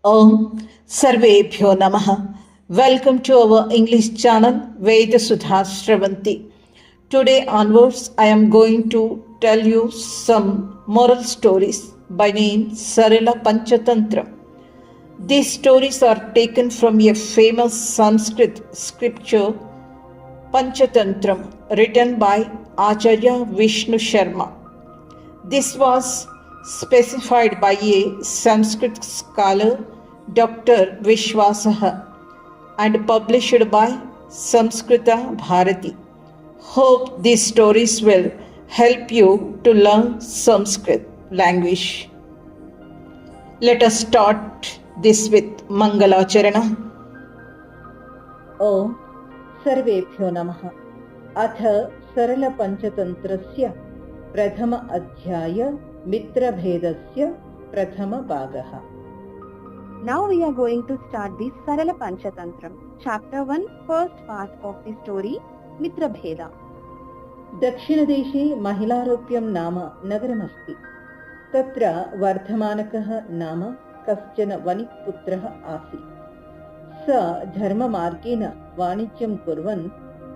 Om Sarvebhyo Namaha. Welcome to our English channel Veda Sudha Shravanti. Today onwards, I am going to tell you some moral stories by name Sarila Panchatantra. These stories are taken from a famous Sanskrit scripture Panchantram written by Acharya Vishnu Sharma. This was specified by a Sanskrit scholar, Dr. Vishwasaha, and published by Samskrita Bharati. Hope these stories will help you to learn Sanskrit language. Let us start this with Mangalacharana. ॐ सर्वेभ्यो नमः। अथ सरलपञ्चतन्त्रस्य प्रथम अध्याय मित्रभेदस्य प्रथमभागः। Now we are going to start the Sarala Panchantram, Chapter 1, first part of the story, Mitra Bheda. दक्षिणदेशे महिलारोप्यं नाम नगरमस्ति। तत्र वर्धमानकः नाम कश्चन वणिक्पुत्रः आसीत्। स धर्ममार्गेण वाणिज्यं कुर्वन्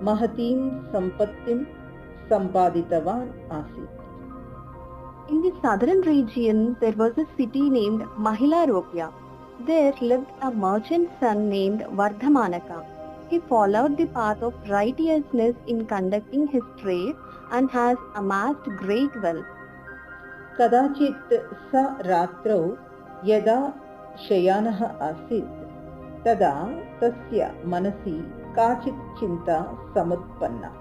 महतीं सम्पत्तिं सम्पादितवान् आसीत्। In the southern region, there was a city named Mahilaropya. There lived a merchant's son named Vardhamanaka. He followed the path of righteousness in conducting his trade and has amassed great wealth. कदाचित् स रात्रौ यदा शयानः आसीत् तदा तस्य मनसि काचित् चिन्ता समुत्पन्ना।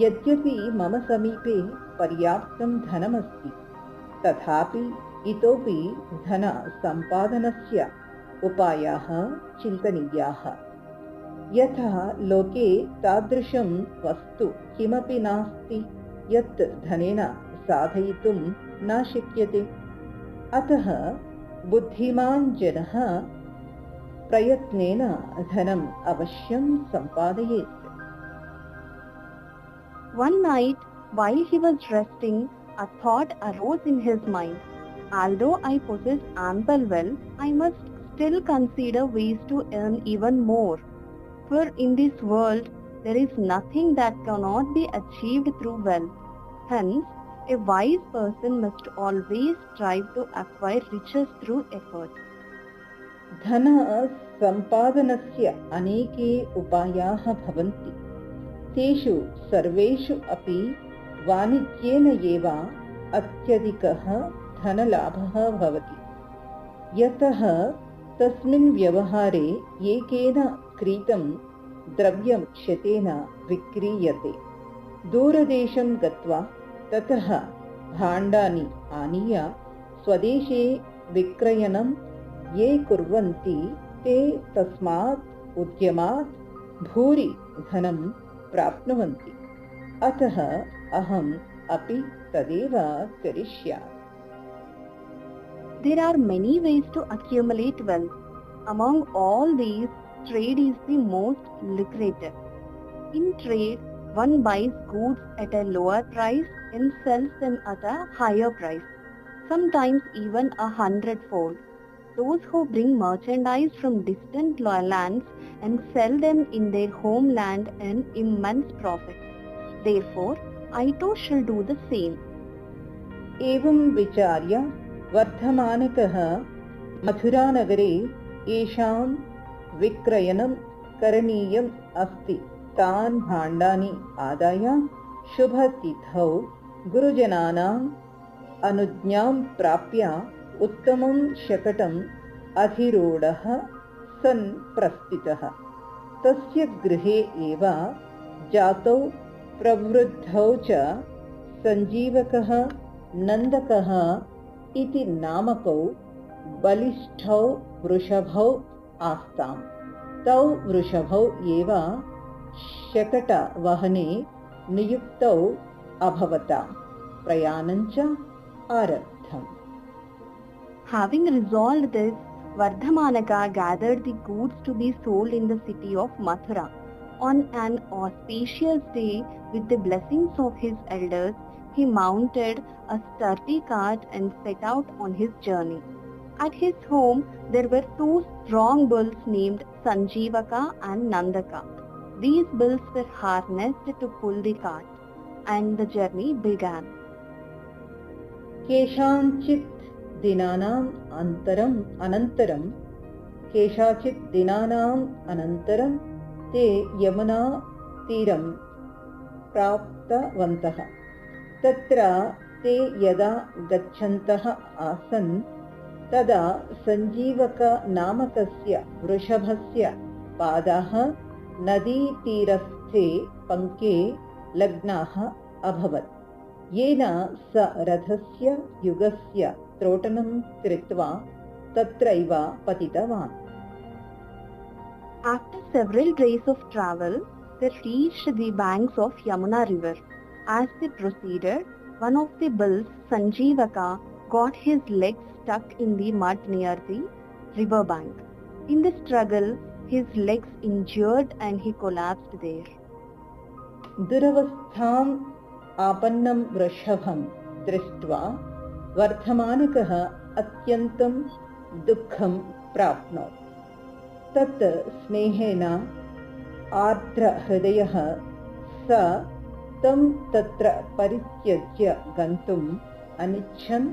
यद्यपि मम समीपे पर्याप्तं धनमस्ति, तथापि इतोपि धनसम्पादनस्य उपायाः चिन्तनीयाः। यतः लोके तादृशं वस्तु किमपि नास्ति यत् धनेन साधयितुं न शक्यते। अतः बुद्धिमान् जनः प्रयत्नेन धनम् अवश्यं सम्पादयेत्। One night, while he was resting, a thought arose in his mind. Although I possess ample wealth, I must still consider ways to earn even more. For in this world, there is nothing that cannot be achieved through wealth. Hence, a wise person must always strive to acquire riches through effort. धन सम्पादनस्य अनेके उपायाः भवन्ति। तेषु सर्वेषु अपि वाणिज्येन एव अत्यधिकः धनलाभः भवति। यतः तस्मिन् व्यवहारे एकेन क्रीतं द्रव्यं शतेन विक्रीयते। दूरदेशं गत्वा ततः भाण्डानि आनीय स्वदेशे विक्रयणं ये कुर्वन्ति ते तस्मात् उद्यमात् भूरि धनं प्राप्नुवन्ति। अतः अहम् अपि तदेव करिष्यामि। There are many ways to accumulate wealth. Among all these, trade is the most lucrative. In trade, one buys goods at a lower price and sells them at a higher price, sometimes even 100-fold. Those who bring merchandise from distant lands and sell them in their homeland earn immense profits. Therefore, I too shall do the same. एवं विचार्य वर्धमानकः मथुरानगरे येषां विक्रयणं करणीयम् अस्ति तान् भाण्डानि आदाय शुभतिथौ गुरुजनानाम् अनुज्ञां प्राप्य उत्तमं शकटम् अधिरूढः सन् प्रस्थितः। तस्य गृहे एव जातौ प्रवृद्धौ च सञ्जीवकः नन्दकः इति नामकौ बलिष्ठौ वृषभौ आस्ताम्। तौ वृषभौ एव शकटवहने नियुक्तौ अभवताम्। प्रयाणं च आरब्धम्। Having resolved this, Vardhamanaka gathered the goods to be sold in the city of Mathura. On an auspicious day, with the blessings of his elders, he mounted a sturdy cart and set out on his journey. At his home, there were two strong bulls named Sanjeevaka and Nandaka. These bulls were harnessed to pull the cart, and the journey began. केषाञ्चित् दिनानाम् अनन्तरं ते यमुना तीरं प्राप्तवन्तः। तत्र ते यदा गच्छन्तः आसन् तदा सञ्जीवकनामकस्य वृषभस्य पादाः नदीतीरस्थे पङ्के लग्नाः अभवत्, येन स रथस्य युगस्य त्रोटनं कृत्वा तत्रैव पतितवान्। After several days of travel, they reached the banks of Yamuna river. As they proceeded, one of the bulls, Sanjeevaka, got his legs stuck in the mud near the river bank. In the struggle, his legs injured and he collapsed there. दुरवस्थाम् आपन्नं वृषभं दृष्ट्वा वर्धमानकः अत्यन्तं दुःखं प्राप्नोत्। तत् स्नेहेन आर्द्रहृदयः स तं तत्र परित्यज्य गन्तुम् अनिच्छन्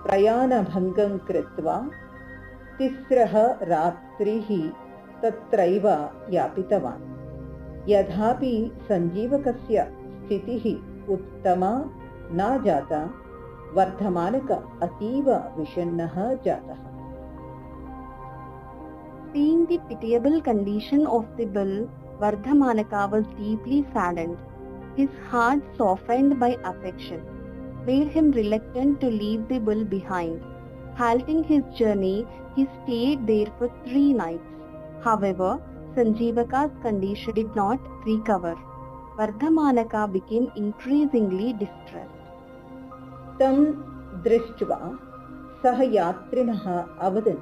प्रयाणभङ्गं कृत्वा तिस्रः रात्रिः तत्रैव यापितवान्। यथापि सञ्जीवकस्य स्थितिः उत्तमा न जाता, वर्धमानक अतीव विषण्णः जातः। Seeing the pitiable condition of the bull, Vardhamanaka was deeply saddened. His heart, softened by affection, made him reluctant to leave the bull behind. Halting his journey, he stayed there for 3 nights. However, Sanjeevaka's condition did not recover. Vardhamanaka became increasingly distressed. तं दृष्ट्वा सह यात्रिणः अवदन्,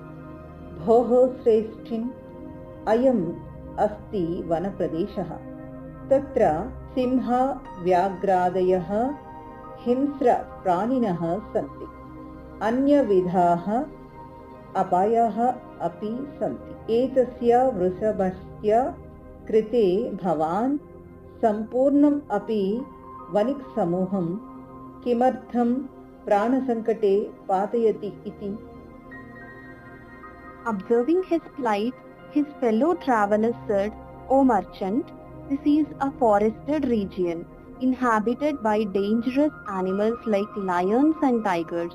भोः श्रेष्ठिन्, अयम् अस्ति वनप्रदेशः। तत्र सिंह व्याघ्रादयः हिंस्रप्राणिनः सन्ति। अन्यविधाः अपायाः अपि सन्ति। एतस्य वृषभस्य कृते भवान् सम्पूर्णम् अपि वणिक्समूहं किमर्थं प्राणसङ्कटे पातयति इति? Observing his plight, his fellow travelers said, "O merchant, this is a forested region, inhabited by dangerous animals like lions and tigers.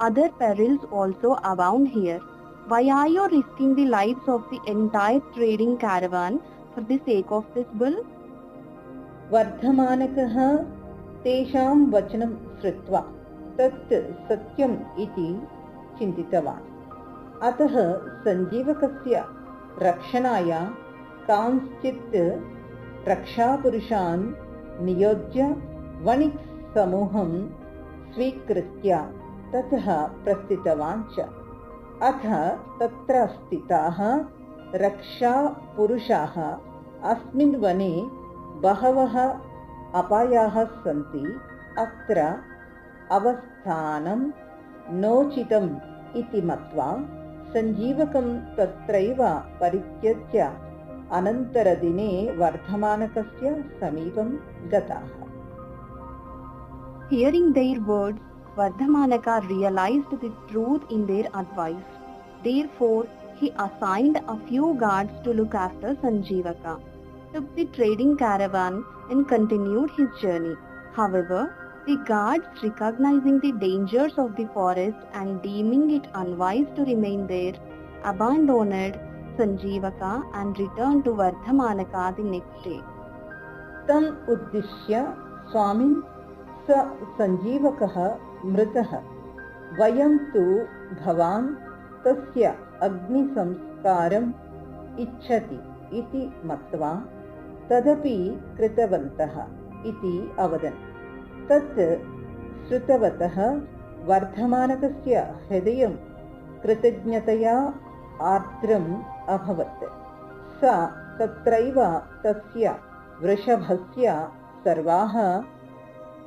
Other perils also abound here. Why are you risking the lives of the entire trading caravan for the sake of this bull?" वर्धमानकः तेषां वचनं श्रुत्वा तत् सत्यम् इति चिन्तितवान्। अतः सञ्जीवकस्य रक्षणाय कांश्चित् रक्षापुरुषान् नियोज्य वणिक् समूहं स्वीकृत्य ततः प्रस्थितवान् च। अथ तत्र स्थिताः रक्षापुरुषाः अस्मिन् वने बहवः अपायाः सन्ति, अत्र अवस्थानं नोचितम् इति मत्वा सञ्जीवकं तत्रैव परित्यज्य अनन्तरदिने वर्धमानकस्य समीपं गताः। Hearing their words, Vardhamanaka realized the truth in their advice. Therefore, he assigned a few guards to look after Sanjeevaka, took the trading caravan and continued his journey. However, the guards, recognizing the dangers of the forest and deeming it unwise to remain there, abandoned Sanjeevaka and returned to Vardhamanaka the next day. तम् उद्दिश्य स्वामिन्, स सञ्जीवकः मृतः, वयं तु भवान् तस्य अग्निसंस्कारम् इच्छति इति मत्वा तदपि कृतवन्तः इति अवदन्। तत् श्रुतवतः वर्धमानकस्य हृदयं कृतज्ञतया आर्द्रम् अभवत्। स तत्रैव तस्य वृषभस्य सर्वाः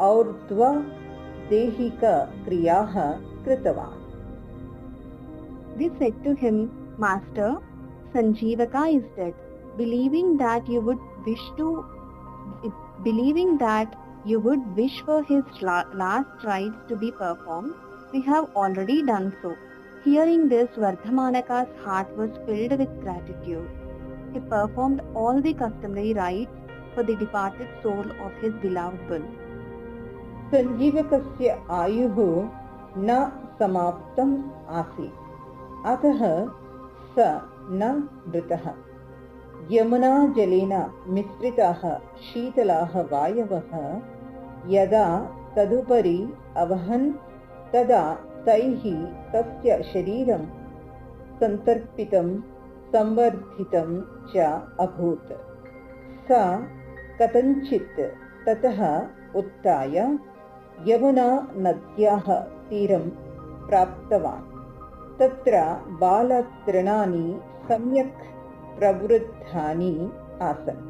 और्ध्वदेहिकक्रियाः कृतवान्। They said to him, Master, Sanjeevaka is dead. Believing that you would wish for his last rites to be performed, we have already done so. Hearing this, Vardhamanaka's heart was filled with gratitude. He performed all the customary rites for the departed soul of his beloved bull. सञ्जीवकस्य आयुः न समाप्तम् आसीत्, अतः स न मृतः। यमुनाजलेन मिश्रिताः शीतलाः वायवः यदा तदुपरि अवहन् तदा तैः तस्य शरीरं सन्तर्पितं संवर्धितं च अभूत्। स कथञ्चित् ततः उत्थाय यमुनानद्याः तीरं प्राप्तवान्। तत्र बालतृणानि सम्यक् प्रवृद्धानि आसन्।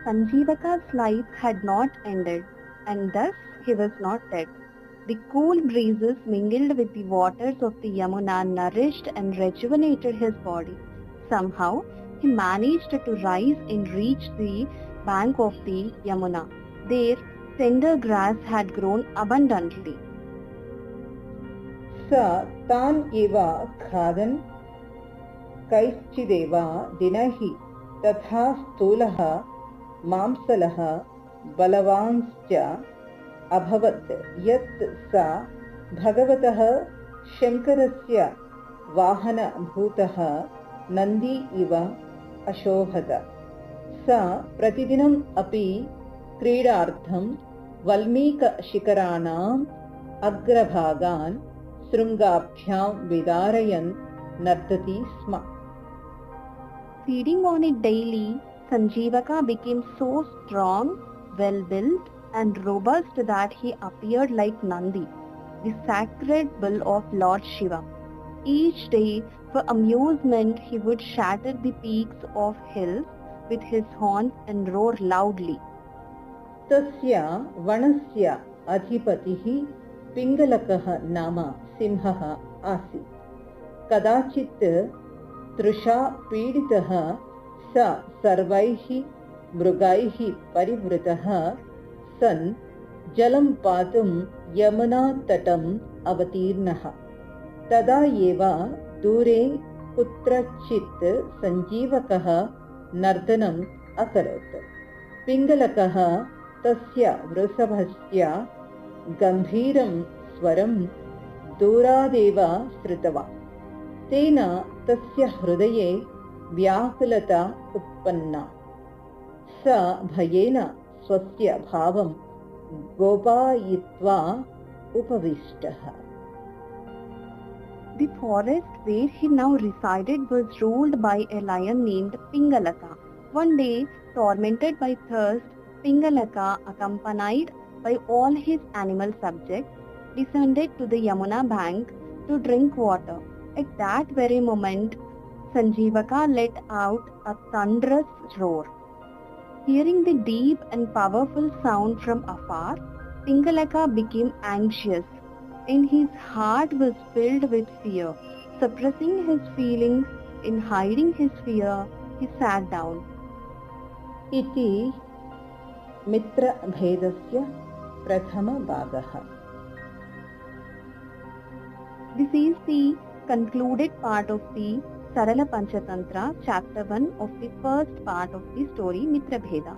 Sanjeevaka's life had not ended, and thus he was not dead. The cool breezes mingled with the waters of the Yamuna nourished and rejuvenated his body. Somehow, he managed to rise and reach the bank of the Yamuna. There, tender grass had grown abundantly. स तान् एव खादन् कैश्चिदेव दिनैः तथा स्थूलः मांसलः बलवांश्च अभवत् यत् स भगवतः शङ्करस्य वाहनभूतः नन्दी इव अशोभत। स प्रतिदिनम् अपि क्रीडार्थं वल्मीकशिखराणाम् अग्रभागान् शृङ्गाभ्यां विदारयन् नर्तति स्म। Feeding on it daily, Sanjeevaka became so strong, well-built, and robust that he appeared like Nandi, the sacred bull of Lord Shiva. Each day, for amusement, he would shatter the peaks of hills with his horns and roar loudly. तस्य वनस्य अधिपतिः पिङ्गलकः नाम सिंहः आसीत्। कदाचित् तृषा पीडितः स सर्वैः मृगैः परिवृतः सन् जलं पातुं यमुनातटम् अवतीर्णः। तदा एव दूरे कुत्रचित् सञ्जीवकः नर्तनम् अकरोत्। पिङ्गलकः तस्य वृषभस्य गम्भीरं स्वरं दूरादेव श्रुतवान्। तेन तस्य हृदये व्याकुलता उत्पन्ना। स भयेन स्वस्य भावं गोपायित्वा उपविष्टः। The forest where he now resided was ruled by a lion named Pingalaka. One day, tormented by thirst, Pingalaka, accompanied by all his animal subjects, descended to the Yamuna bank to drink water. At that very moment, Sanjeevaka let out a thunderous roar. Hearing the deep and powerful sound from afar, Pingalaka became anxious, and his heart was filled with fear. Suppressing his feelings and hiding his fear, he sat down. इति मित्रभेदस्य प्रथमभागः। This is the concluded part of the Sarala Panchatantra, chapter 1 of the first part of the story Mitra Bheda.